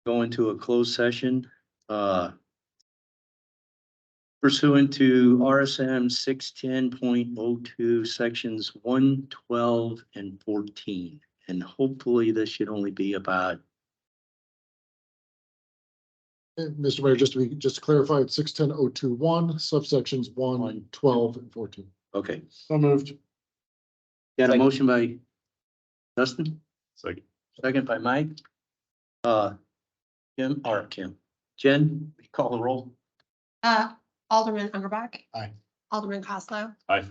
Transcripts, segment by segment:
go into a closed session, pursuant to RSM 610.02, sections 112 and 14. And hopefully this should only be about, Mr. Mayor, just to clarify, it's 610.021, subsections 1, 12, and 14. okay. So moved. Got a motion by Dustin, Second. second by Mike. Kim, Jen, call the roll. Alderman Underback. Aye. Alderman Costello. Aye.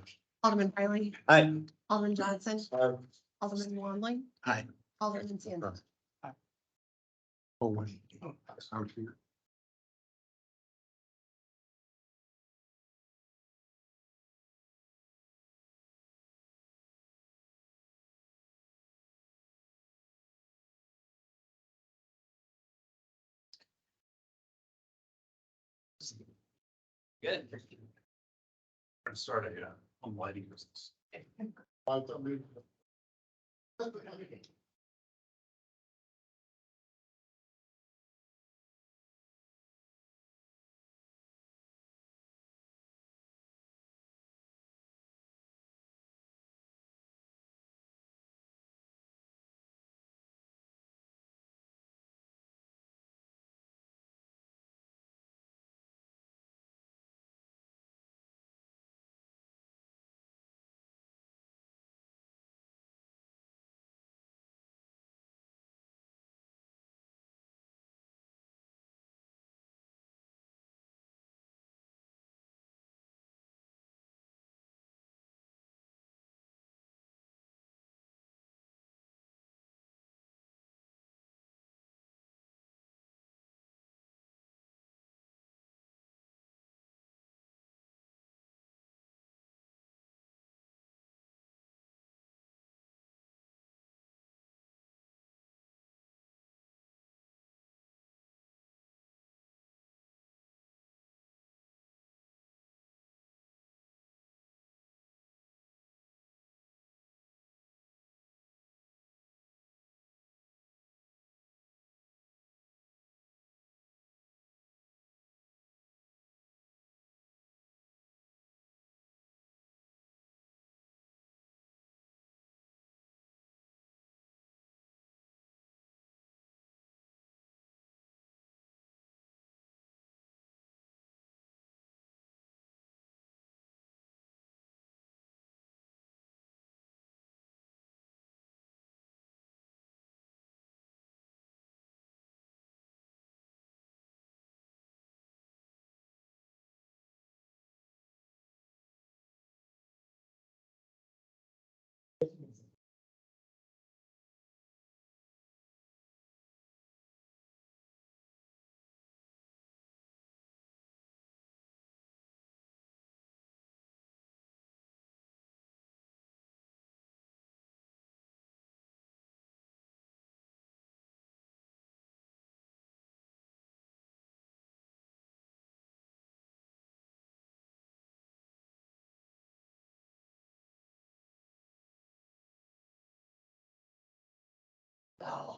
Alderman Riley. Aye. Alderman Johnson. Alderman Longley. Aye. Alderman Sanders. Oh, wait. Out here. Good. Started, on lighting business.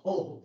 Oh.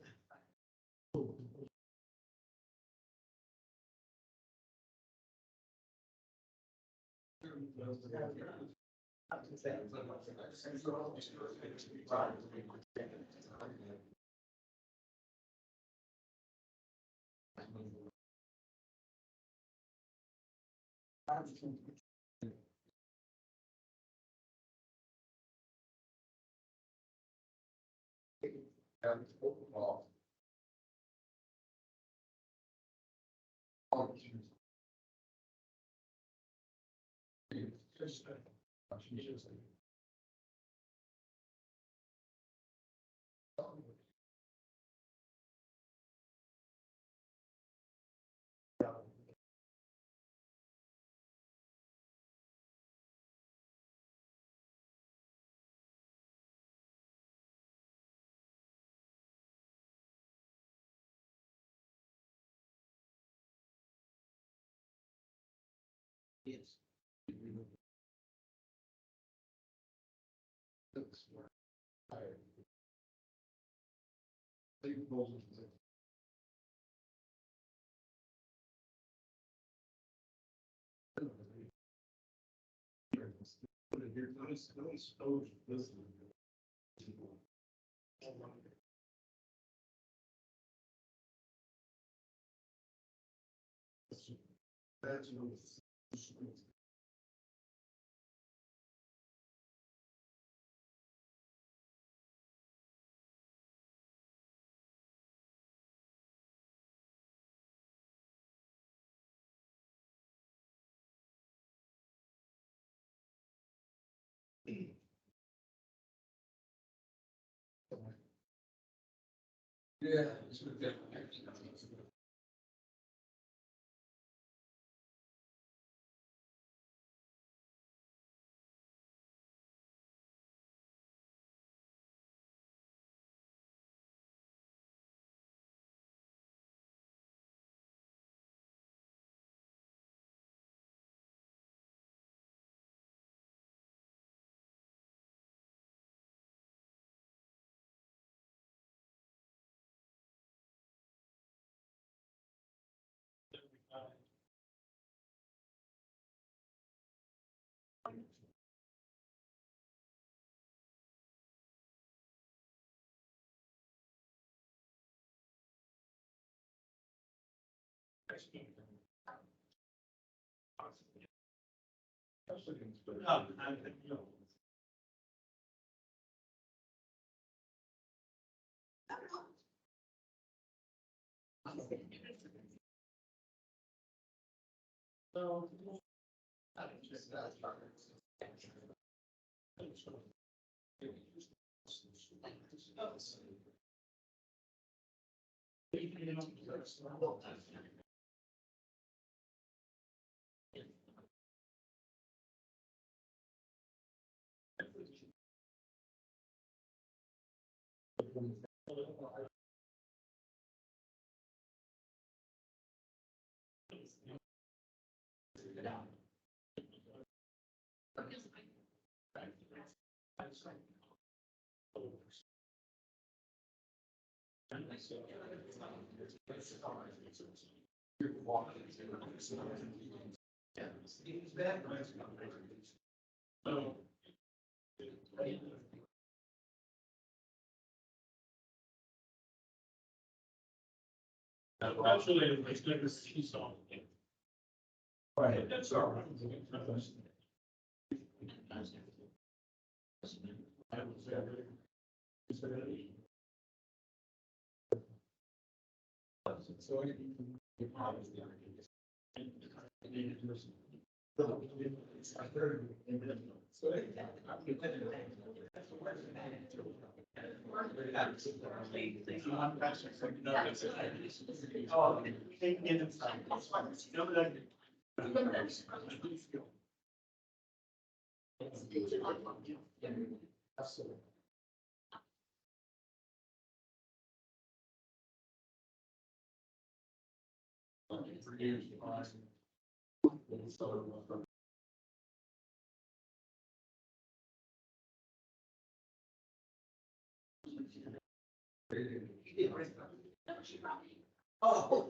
Yes. Actually, it's never seen so. Right, that's all right. Oh.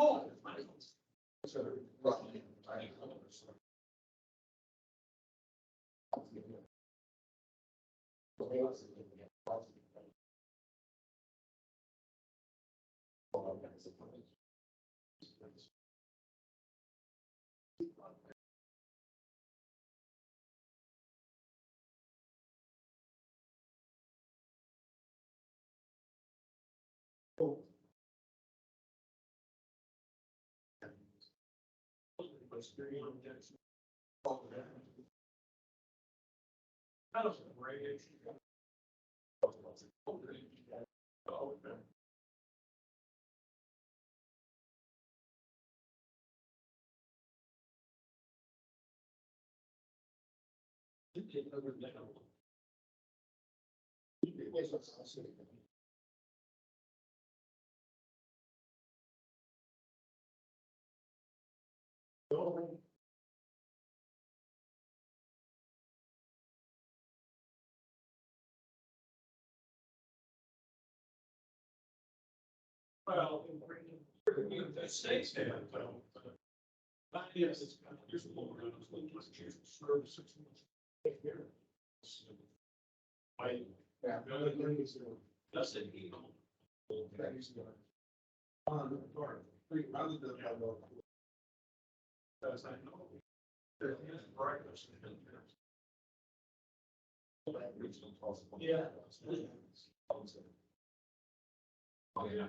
Oh. Well, the states have, yes, it's kind of useful. I. That's it. As I know. There is brightness in there. Yeah. Oh, yeah.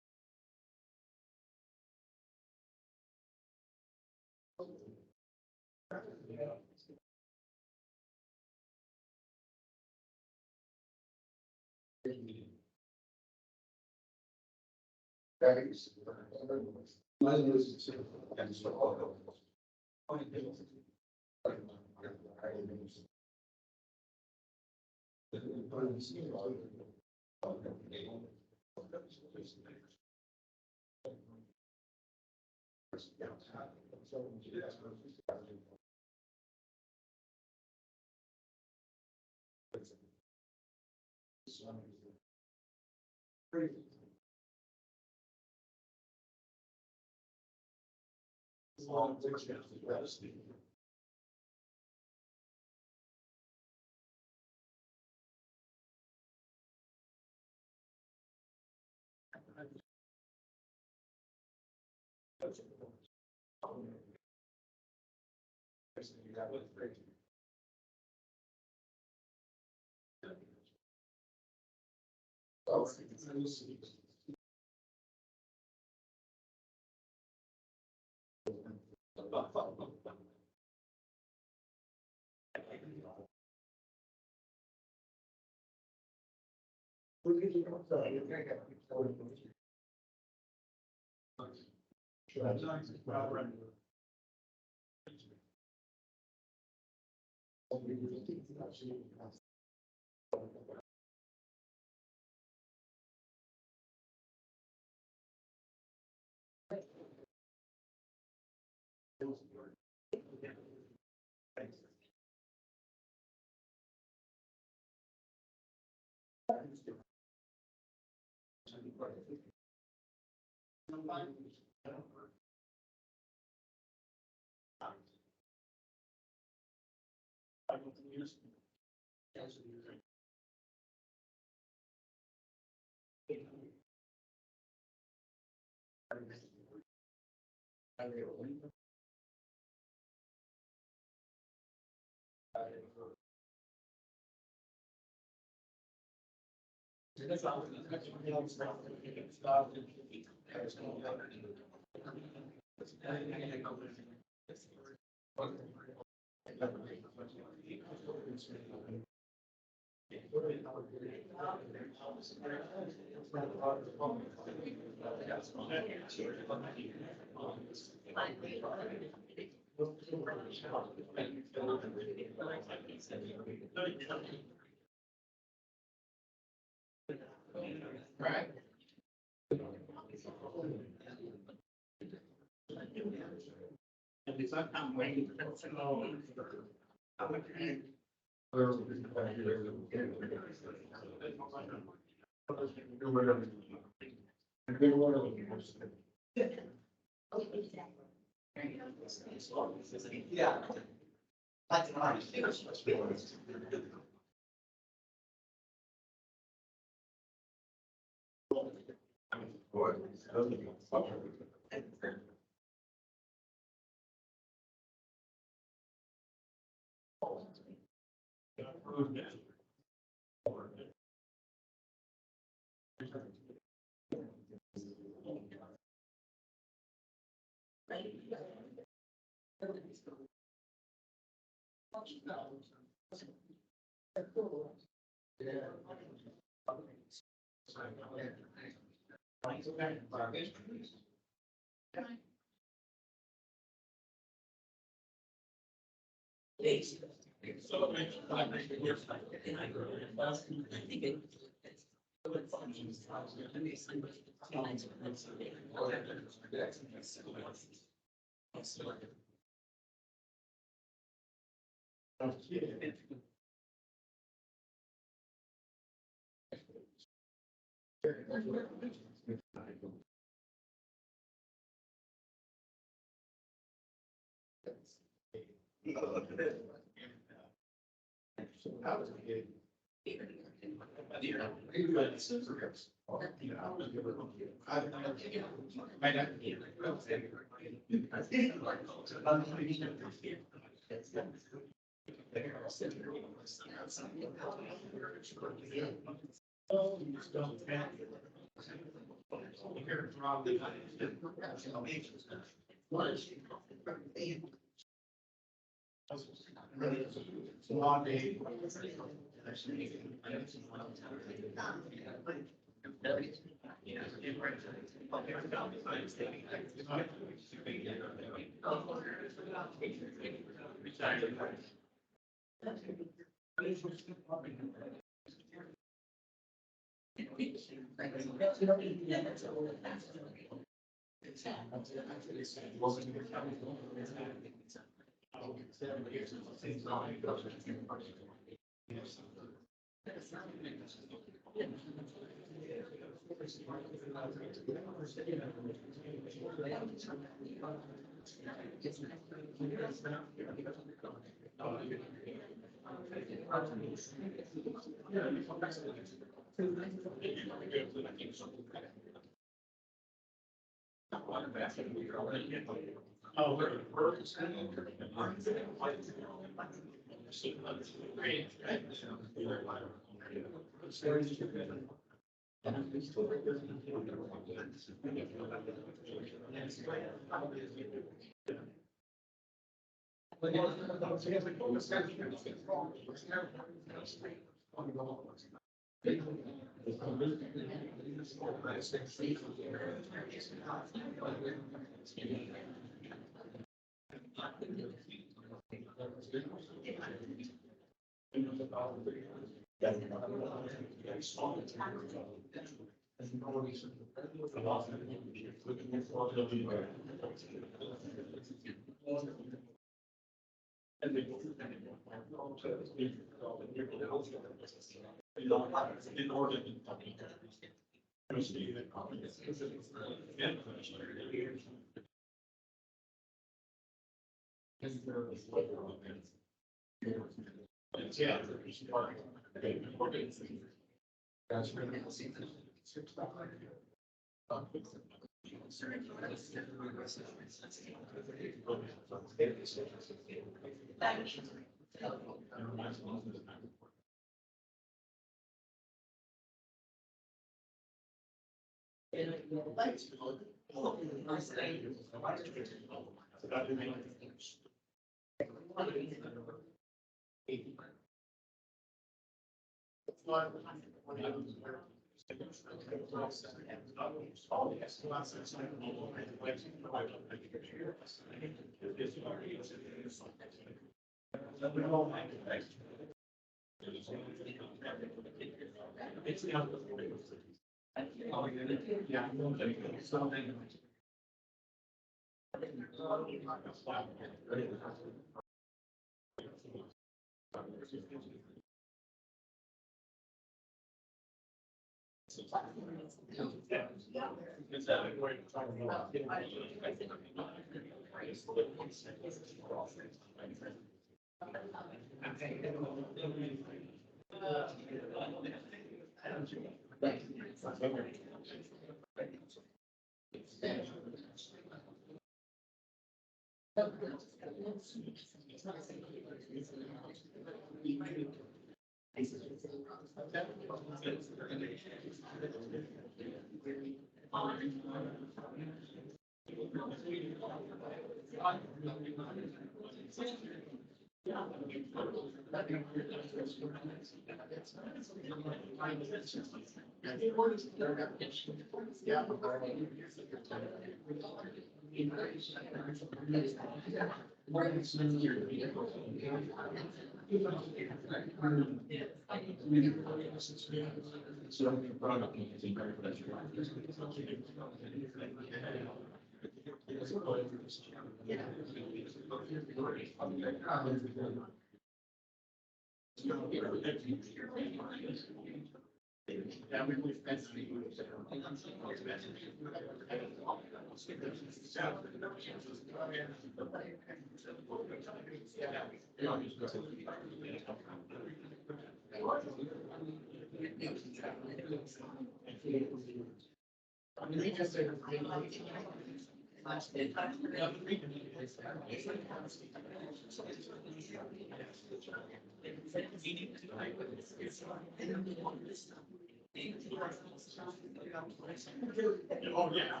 Oh, yeah.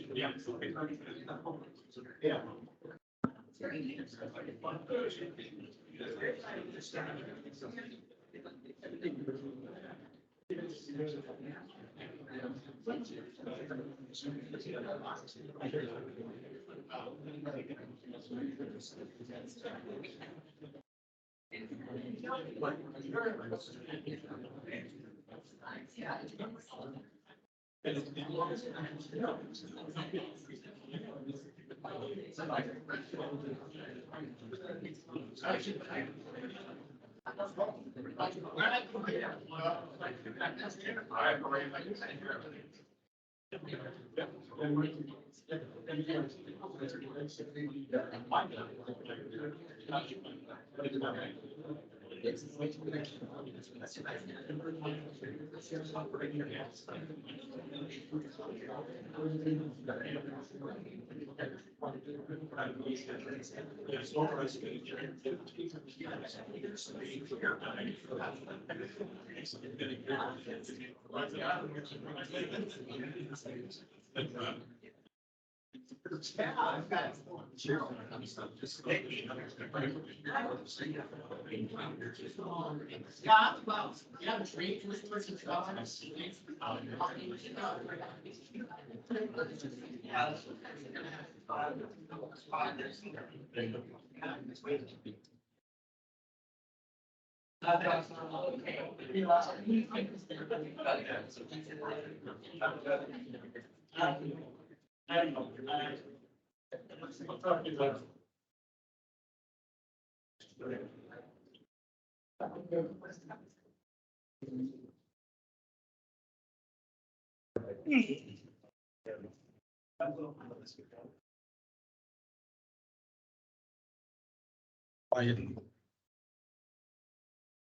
Yeah.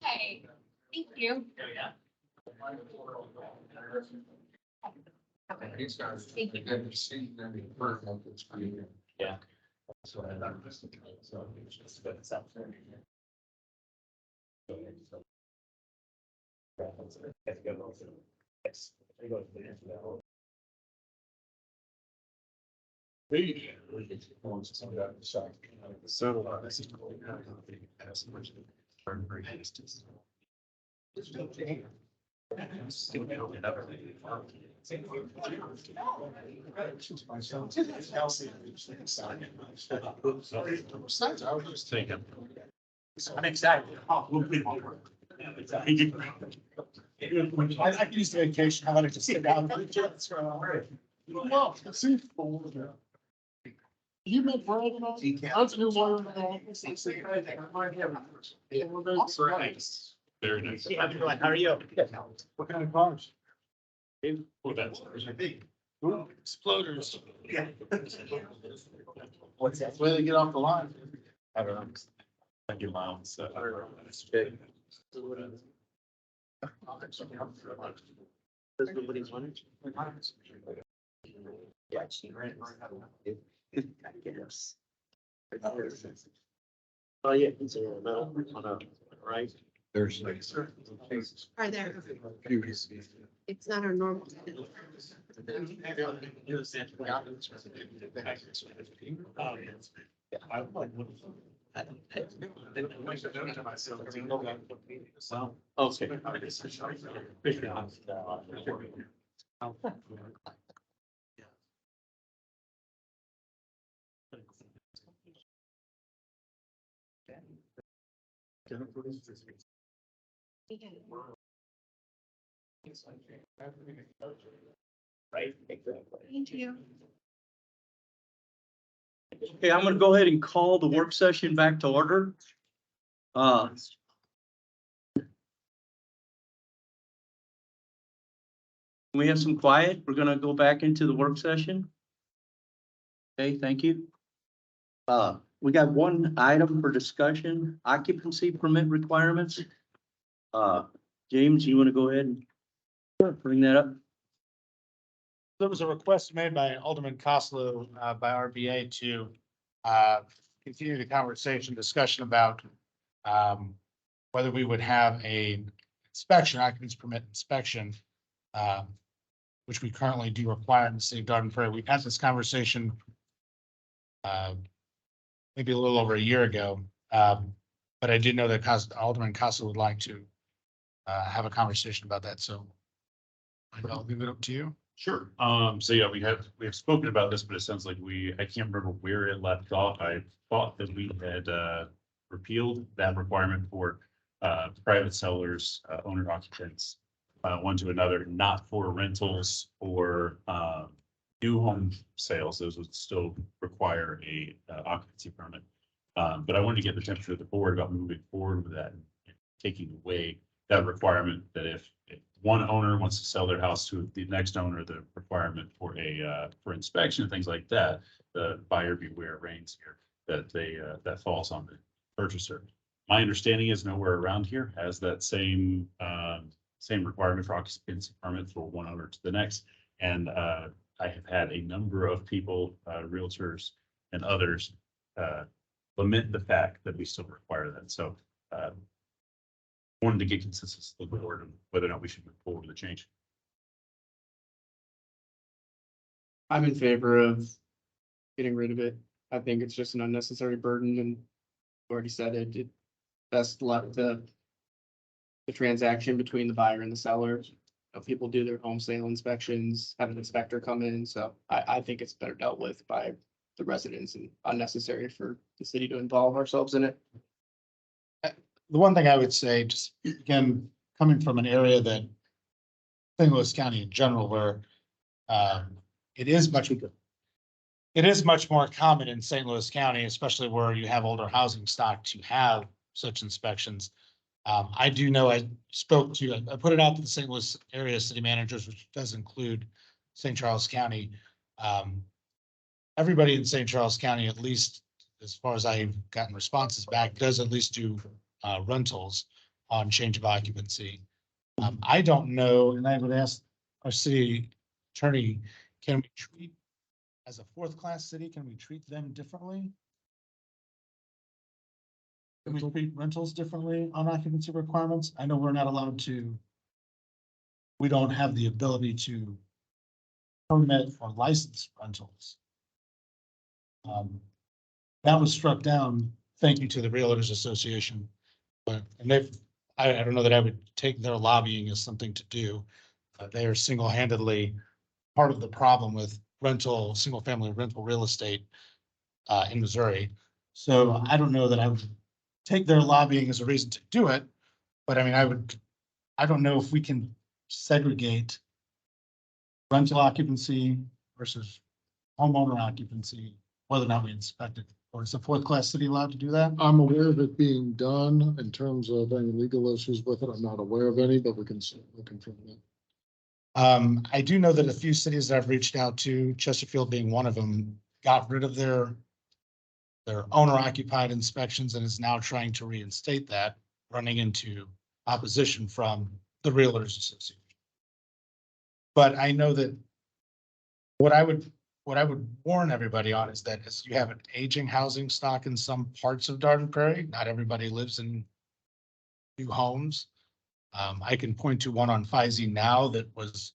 Hey, thank you. Thank you. Yeah. I'm excited. I can use the vacation. I wanted to sit down. Well, see. You met Brad and all? That's a new lawyer. Very nice. How are you? What kind of cars? Exploders. What's that? Way they get off the line. I don't know. Like your mom, so. Nobody's wanted. Yeah, she ran. Yes. Oh, yeah, it's a metal on a, right? There's like. Are there, it's not our normal. Okay. Right, exactly. Thank you. Okay, I'm gonna go ahead and call the work session back to order. Can we have some quiet? We're gonna go back into the work session. Okay, thank you. We got one item for discussion, occupancy permit requirements. James, you wanna go ahead and bring that up? There was a request made by Alderman Costello, by RBA to, continue the conversation, discussion about, whether we would have a inspection, occupancy permit inspection, which we currently do require in the city of Garden Prairie. We had this conversation, maybe a little over a year ago. But I did know that Alderman Costello would like to, have a conversation about that, so I'll leave it up to you. Sure. So yeah, we have spoken about this, but it sounds like I can't remember where it left off. I thought that we had repealed that requirement for private sellers, owner occupants, one to another, not for rentals or new home sales. Those would still require a occupancy permit. But I wanted to get the temperature of the board about moving forward with that and taking away that requirement that if one owner wants to sell their house to the next owner, the requirement for for inspection, things like that, the buyer beware reigns here, that falls on the purchaser. My understanding is nowhere around here has that same requirement for occupancy permit for one owner to the next. And I have had a number of people, realtors and others, lament the fact that we still require that. So wanted to get consensus of the board on whether or not we should move forward with the change. I'm in favor of getting rid of it. I think it's just an unnecessary burden and you already said it, it best left the transaction between the buyer and the seller. You know, people do their home sale inspections, have an inspector come in, so I think it's better dealt with by the residents and unnecessary for the city to involve ourselves in it. The one thing I would say, just again, coming from an area that St. Louis County in general, where it is much more common in St. Louis County, especially where you have older housing stock, to have such inspections. I do know I put it out to the St. Louis area city managers, which does include St. Charles County. Everybody in St. Charles County, at least as far as I've gotten responses back, does at least do rentals on change of occupancy. I don't know, and I would ask our city attorney, can we treat, as a fourth class city, can we treat them differently? Can we treat rentals differently on occupancy requirements? I know we're not allowed to we don't have the ability to permit or license rentals. That was struck down, thank you to the Realtors Association. But, and I don't know that I would take their lobbying as something to do. They are single-handedly part of the problem with single-family rental real estate in Missouri. So I don't know that I would take their lobbying as a reason to do it. But I mean, I don't know if we can segregate rental occupancy versus homeowner occupancy, whether or not we inspect it. Or is the fourth class city allowed to do that? I'm aware of it being done in terms of any legal issues with it. I'm not aware of any, but we can certainly confirm that. I do know that a few cities that I've reached out to, Chesterfield being one of them, got rid of their owner occupied inspections and is now trying to reinstate that, running into opposition from the Realtors Association. But I know that what I would warn everybody on is that as you have an aging housing stock in some parts of Garden Prairie, not everybody lives in new homes. I can point to one on Feisy now that was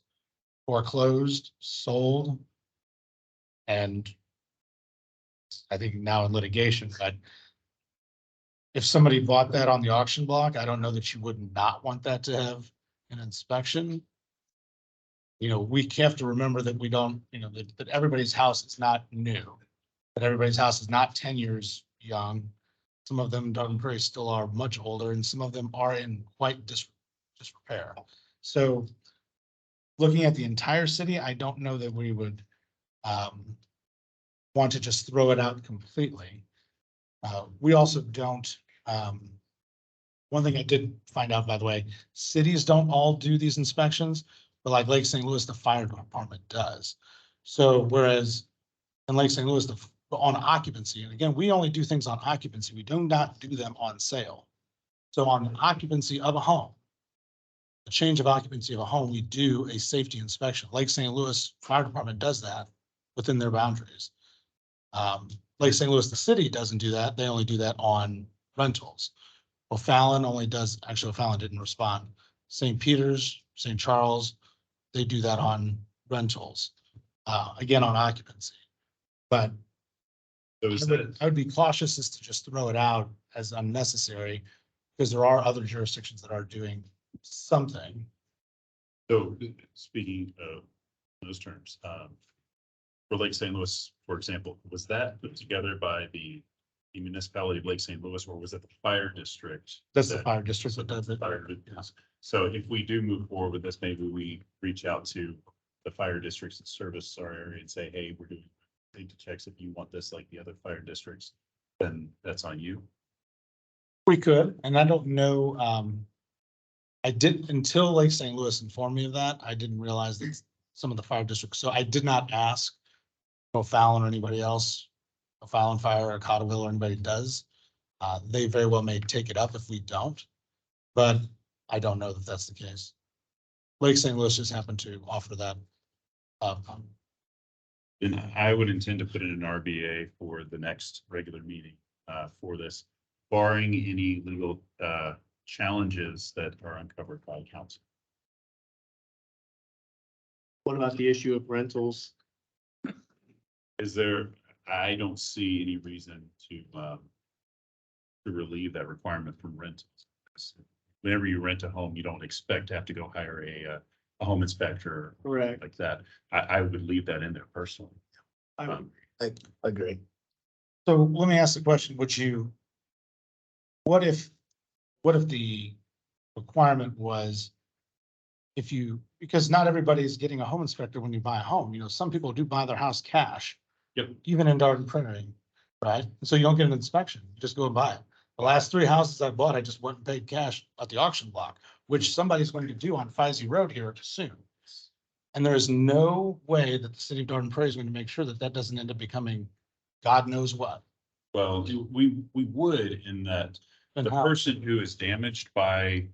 foreclosed, sold, and I think now in litigation, but if somebody bought that on the auction block, I don't know that you would not want that to have an inspection. You know, we have to remember that we don't, you know, that everybody's house is not new, that everybody's house is not 10 years young. Some of them in Garden Prairie still are much older and some of them are in quite disrepair. So looking at the entire city, I don't know that we would want to just throw it out completely. We also don't, one thing I did find out, by the way, cities don't all do these inspections, but like Lake St. Louis, the fire department does. So whereas in Lake St. Louis, on occupancy, and again, we only do things on occupancy. We do not do them on sale. So on occupancy of a home, a change of occupancy of a home, we do a safety inspection. Lake St. Louis Fire Department does that within their boundaries. Lake St. Louis, the city doesn't do that. They only do that on rentals. O'Fallon only does, actually O'Fallon didn't respond. St. Peter's, St. Charles, they do that on rentals, again, on occupancy. But I would be cautious as to just throw it out as unnecessary because there are other jurisdictions that are doing something. So speaking of those terms, for Lake St. Louis, for example, was that put together by the municipality of Lake St. Louis, or was it the fire district? That's the fire district that does it. So if we do move forward with this, maybe we reach out to the fire districts that service our area and say, hey, we're doing safety checks. If you want this like the other fire districts, then that's on you. We could, and I don't know, I didn't, until Lake St. Louis informed me of that, I didn't realize that some of the fire districts, so I did not ask O'Fallon or anybody else, O'Fallon Fire or Cottleville or anybody does. They very well may take it up if we don't, but I don't know that that's the case. Lake St. Louis just happened to offer that. And I would intend to put in an RBA for the next regular meeting for this, barring any legal challenges that are uncovered by council. What about the issue of rentals? Is there, I don't see any reason to relieve that requirement from rentals. Whenever you rent a home, you don't expect to have to go hire a home inspector Correct. like that. I would leave that in there personally. I Agree. So let me ask the question, what if the requirement was because not everybody is getting a home inspector when you buy a home, you know, some people do buy their house cash. Yep. Even in Garden Prairie, right? So you don't get an inspection, you just go and buy it. The last 3 houses I bought, I just went and paid cash at the auction block, which somebody's going to do on Feisy Road here soon. And there is no way that the city of Garden Prairie is going to make sure that that doesn't end up becoming God knows what. Well, we would in that And the how. person who is damaged by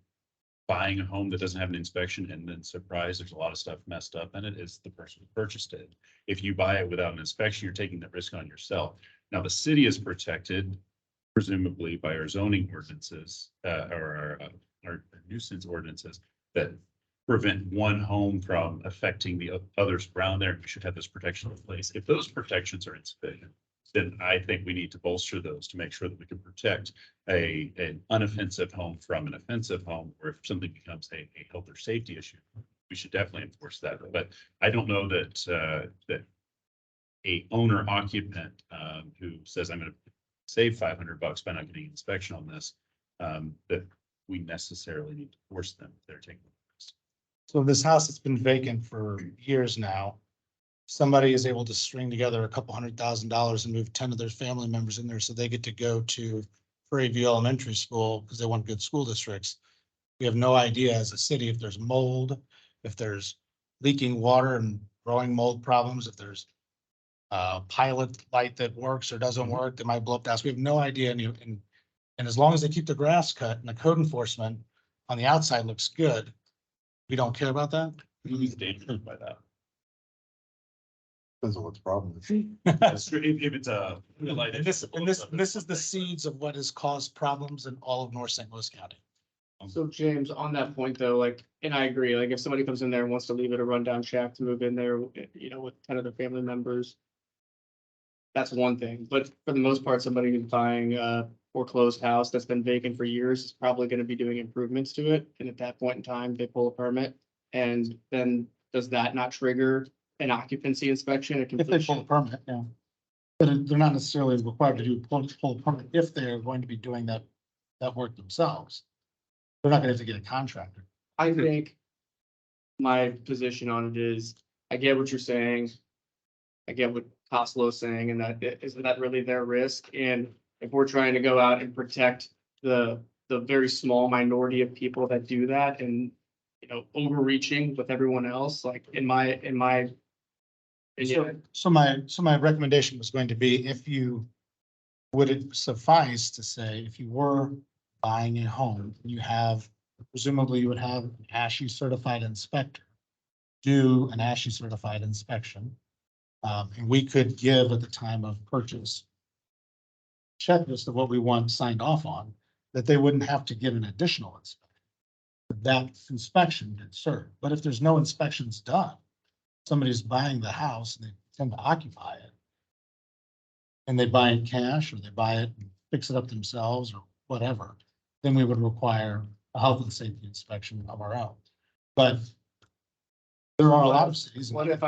buying a home that doesn't have an inspection and then surprised there's a lot of stuff messed up in it is the person who purchased it. If you buy it without an inspection, you're taking that risk on yourself. Now, the city is protected presumably by our zoning ordinances or our nuisance ordinances that prevent one home from affecting the others around there. We should have this protection in place. If those protections are insufficient, then I think we need to bolster those to make sure that we can protect an unoffensive home from an offensive home, or if something becomes a health or safety issue, we should definitely enforce that. But I don't know that a owner occupant who says, I'm going to save $500 by not getting an inspection on this, that we necessarily need to force them if they're taking. So this house has been vacant for years now. Somebody is able to string together a couple $100,000 and move 10 of their family members in there so they get to go to Prairie View Elementary School because they want good school districts. We have no idea as a city if there's mold, if there's leaking water and growing mold problems, if there's a pilot light that works or doesn't work, that might blow up the house. We have no idea. And as long as they keep the grass cut and the code enforcement on the outside looks good, we don't care about that. Who's dangerous by that? Depends on what the problem is. That's true. If it's a. And this is the seeds of what has caused problems in all of North St. Louis County. So James, on that point though, like, and I agree, like if somebody comes in there and wants to leave it a rundown shack to move in there, you know, with 10 of their family members. That's one thing, but for the most part, somebody who's buying a foreclosed house that's been vacant for years is probably gonna be doing improvements to it. And at that point in time, they pull a permit. And then does that not trigger an occupancy inspection? If they pull a permit, yeah. But they're not necessarily required to do pull a permit if they're going to be doing that work themselves. They're not gonna have to get a contractor. I think my position on it is, I get what you're saying. I get what Costello's saying, and that isn't that really their risk? And if we're trying to go out and protect the very small minority of people that do that and, you know, overreaching with everyone else, like in my opinion, So my recommendation was going to be, would it suffice to say, if you were buying a home, presumably you would have an ASHI certified inspector do an ASHI certified inspection. And we could give at the time of purchase checklist of what we want signed off on, that they wouldn't have to get an additional inspection. That inspection did serve, but if there's no inspections done, somebody's buying the house and they tend to occupy it. And they buy it cash or they buy it and fix it up themselves or whatever, then we would require a health and safety inspection of our own. But there are a lot of cities. what if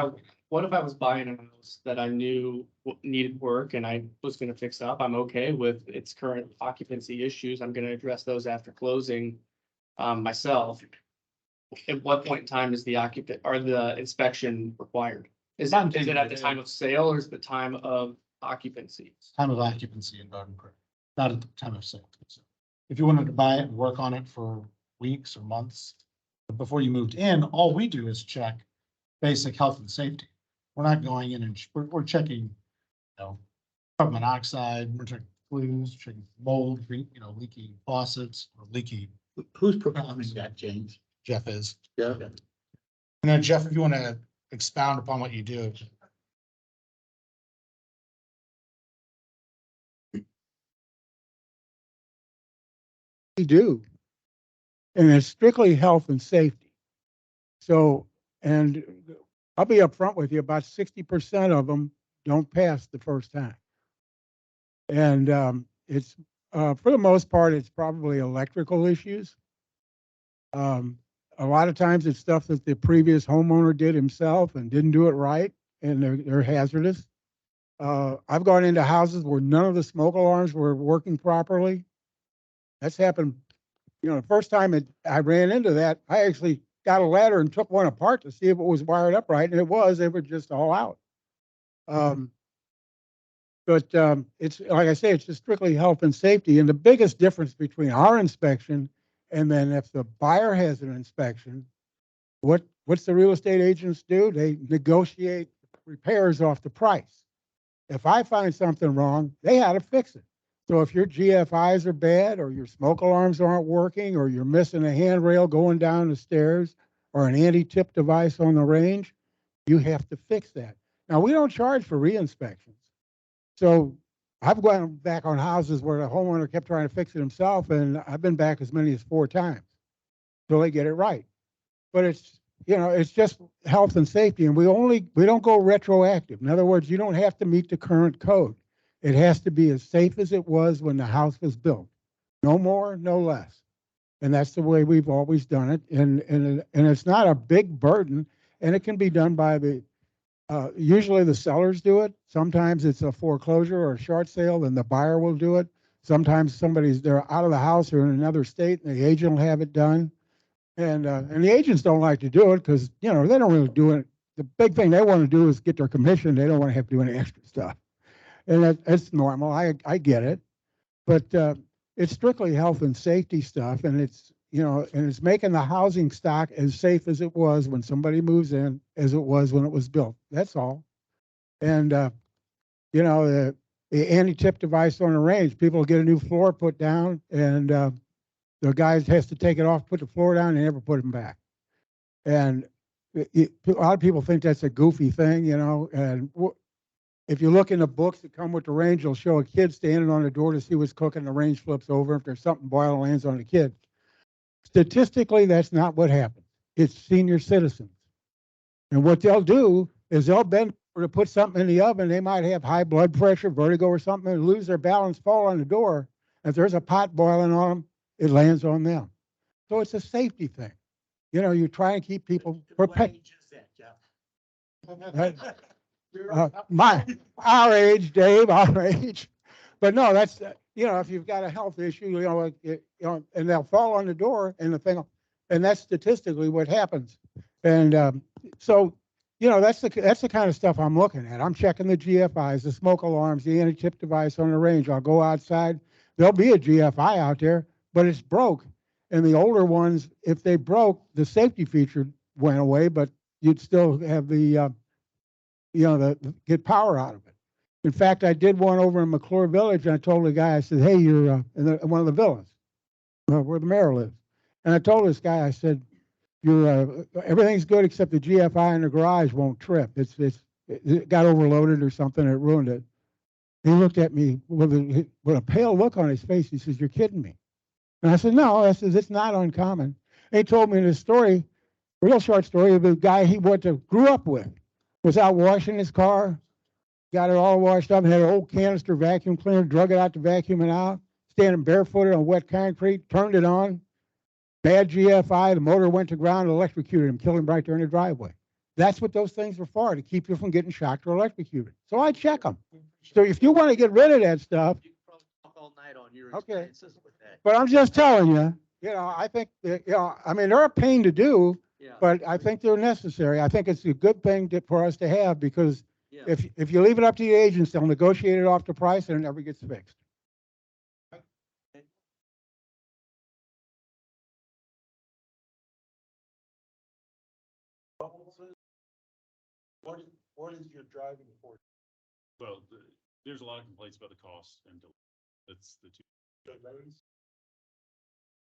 I was buying a house that I knew needed work and I was gonna fix up? I'm okay with its current occupancy issues. I'm gonna address those after closing myself. At what point in time is the inspection required? Is it at the time of sale or is it the time of occupancy? Time of occupancy in Garden Creek, not at the time of sale. So if you wanted to buy it and work on it for weeks or months before you moved in, all we do is check basic health and safety. We're not going in and we're checking, you know, carbon monoxide, we're checking flues, checking mold, leaky faucets or leaky. Who's propounding that, James? Jeff is. Yeah. And then Jeff, if you want to expound upon what you do. We do. And it's strictly health and safety. So, and I'll be upfront with you, about 60% of them don't pass the first time. And it's, for the most part, it's probably electrical issues. A lot of times it's stuff that the previous homeowner did himself and didn't do it right, and they're hazardous. I've gone into houses where none of the smoke alarms were working properly. That's happened, the first time I ran into that, I actually got a ladder and took one apart to see if it was wired up right, and it was. They were just all out. But it's, like I say, it's just strictly health and safety. And the biggest difference between our inspection and then if the buyer has an inspection, what's the real estate agents do? They negotiate repairs off the price. If I find something wrong, they had to fix it. So if your GFIs are bad or your smoke alarms aren't working or you're missing a handrail going down the stairs or an anti-tip device on the range, you have to fix that. Now, we don't charge for re-inspections. So I've gone back on houses where the homeowner kept trying to fix it himself, and I've been back as many as 4 times till they get it right. but it's, it's just health and safety, and we don't go retroactive. In other words, you don't have to meet the current code. It has to be as safe as it was when the house was built. No more, no less. And that's the way we've always done it. And it's not a big burden, and it can be done by usually the sellers do it. Sometimes it's a foreclosure or a short sale, and the buyer will do it. Sometimes they're out of the house or in another state, and the agent will have it done. And the agents don't like to do it because, they don't really do it. The big thing they want to do is get their commission. They don't want to have to do any extra stuff. And it's normal. I get it. But it's strictly health and safety stuff. And it's making the housing stock as safe as it was when somebody moves in as it was when it was built. That's all. And, the anti-tip device on the range, people get a new floor put down, and the guy has to take it off, put the floor down, and never put them back. And a lot of people think that's a goofy thing, and if you look in the books that come with the range, they'll show a kid standing on the door to see what's cooking. The range flips over. If there's something boiling, lands on the kid. Statistically, that's not what happens. It's senior citizens. And what they'll do is they'll bend to put something in the oven. They might have high blood pressure, vertigo or something, and lose their balance, fall on the door. If there's a pot boiling on them, it lands on them. So it's a safety thing. You try and keep people protected. Our age, Dave, our age. But no, that's, if you've got a health issue, and they'll fall on the door and the thing, and that's statistically what happens. And so, that's the kind of stuff I'm looking at. I'm checking the GFIs, the smoke alarms, the anti-tip device on the range. I'll go outside. There'll be a GFI out there, but it's broke. And the older ones, if they broke, the safety feature went away, but you'd still have the get power out of it. In fact, I did one over in McClure Village, and I told the guy, I said, hey, you're in one of the villas where the mayor lives. And I told this guy, I said, everything's good except the GFI in the garage won't trip. It got overloaded or something, and it ruined it. He looked at me with a pale look on his face. He says, you're kidding me. And I said, no, it's not uncommon. And he told me this story, real short story of a guy he grew up with, was out washing his car, got it all washed up, and had an old canister vacuum cleaner, drug it out to vacuum it out, standing barefooted on wet concrete, turned it on, bad GFI, the motor went to ground, electrocuted him, killed him right there in the driveway. That's what those things are for, to keep you from getting shocked or electrocuted. So I check them. So if you want to get rid of that stuff, You can probably talk all night on your Okay. experiences with that. but I'm just telling you, I think, I mean, they're a pain to do, Yeah. but I think they're necessary. I think it's a good thing for us to have, because Yeah. if you leave it up to the agents, they'll negotiate it off the price and it never gets fixed. What is your driving force? Well, there's a lot of complaints about the cost and that's the two.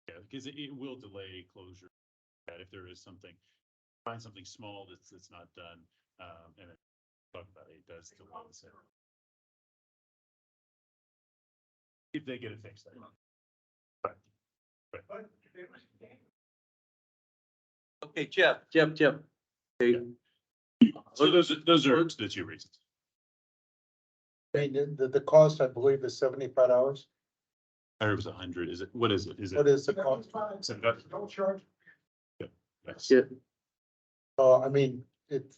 Yeah, because it will delay closure. If there is find something small that's not done, and then talk about it does delay the sale. If they get it fixed. Right. Okay, Jeff. Okay. So those are the two reasons. The cost, I believe, is $75. I heard it was 100. Is it? What is it? Is it? What is the cost? Don't charge. Yes. Yeah. I mean, it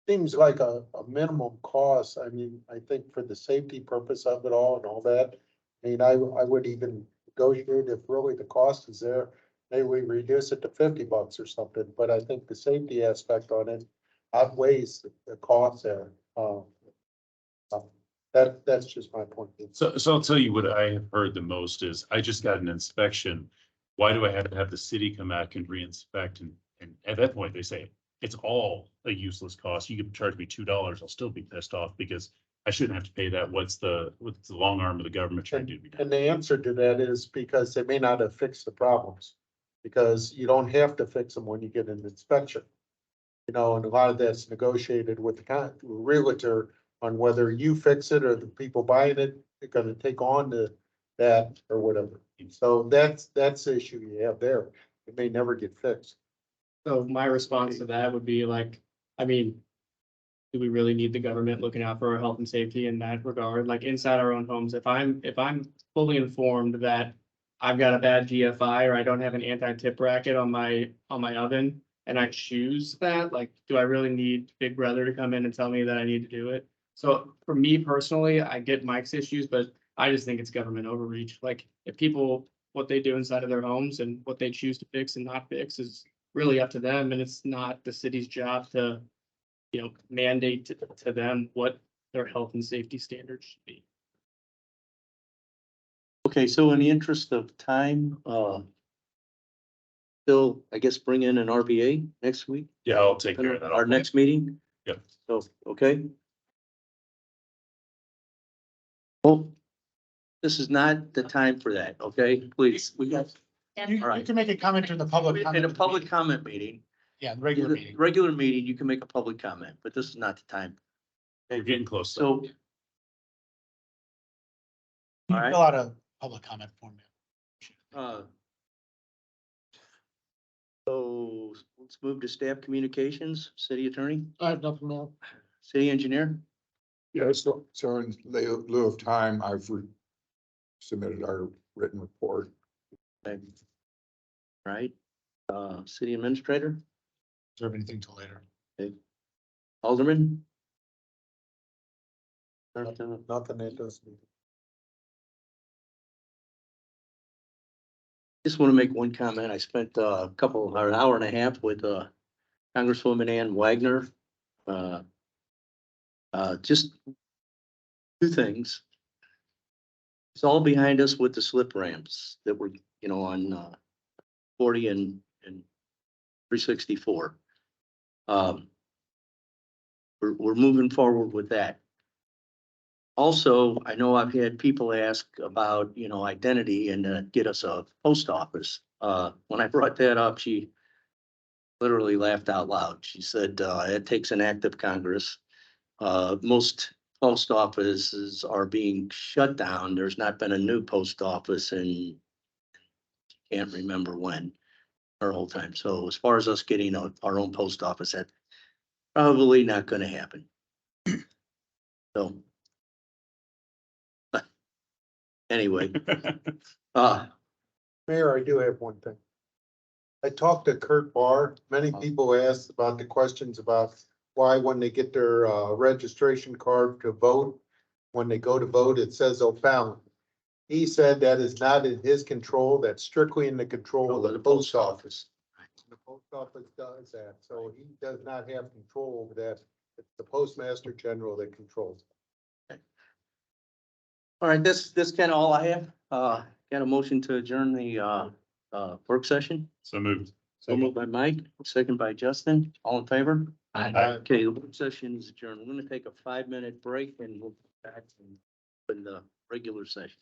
seems like a minimum cost. I mean, I think for the safety purpose of it all and all that, I mean, I would even negotiate if really the cost is there. Maybe we reduce it to $50 or something, but I think the safety aspect on it outweighs the cost there. That's just my point. So I'll tell you what I have heard the most is I just got an inspection. Why do I have to have the city come back and re-inspect? And at that point, they say it's all a useless cost. You could charge me $2. I'll still be pissed off because I shouldn't have to pay that. What's the long arm of the government trying to do? And the answer to that is because they may not have fixed the problems. Because you don't have to fix them when you get an inspection. And a lot of that's negotiated with the realtor on whether you fix it or the people buying it are gonna take on the that or whatever. So that's the issue you have there. It may never get fixed. So my response to that would be like, I mean, do we really need the government looking out for our health and safety in that regard? Like inside our own homes, if I'm fully informed that I've got a bad GFI or I don't have an anti-tip bracket on my oven and I choose that, like, do I really need Big Brother to come in and tell me that I need to do it? So for me personally, I get Mike's issues, but I just think it's government overreach. Like if people, what they do inside of their homes and what they choose to fix and not fix is really up to them, and it's not the city's job to, you know, mandate to them what their health and safety standards should be. Okay, so in the interest of time, still, I guess, bring in an RBA next week, Yeah, I'll take care of that. our next meeting? Yep. So, okay. Well, this is not the time for that, okay? Please, we got, You All right. can make a comment during the public. in comment a public meeting. comment meeting, Yeah, the regular meeting. regular meeting, you can make a public comment, but this is not the time. We're getting close. So, You all right. fill out a public comment form. uh, so let's move to staff communications, city attorney, I have nothing more. city engineer. Yeah, so in lieu of time, I've submitted our written report. Okay. Right, city administrator, Reserve anything till later. alderman. Nothing that does. Just want to make one comment. I spent a couple, or an hour and a half with Congresswoman Ann Wagner. Just two things. It's all behind us with the slip ramps that were, you know, on 40 and 364. We're moving forward with that. Also, I know I've had people ask about, you know, identity and get us a post office. When I brought that up, she literally laughed out loud. She said, it takes an act of Congress. Most post offices are being shut down. There's not been a new post office in, can't remember when, our whole time. So as far as us getting our own post office, that's probably not gonna happen. So. Anyway, Mayor, I do have one thing. I talked to Kurt Barr. Many people asked about the questions about why when they get their registration card to vote, when they go to vote, it says O'Fallon. He said that is not in his control. That's strictly in the control of the post office. The post office does that, so he does not have control over that. It's the postmaster general that controls. all right, that's kind of all I have. Got a motion to adjourn the work session. So moved. So moved by Mike, second by Justin. All in favor? Aye. Okay, the work session is adjourned. We're gonna take a 5-minute break and we'll be back in the regular session.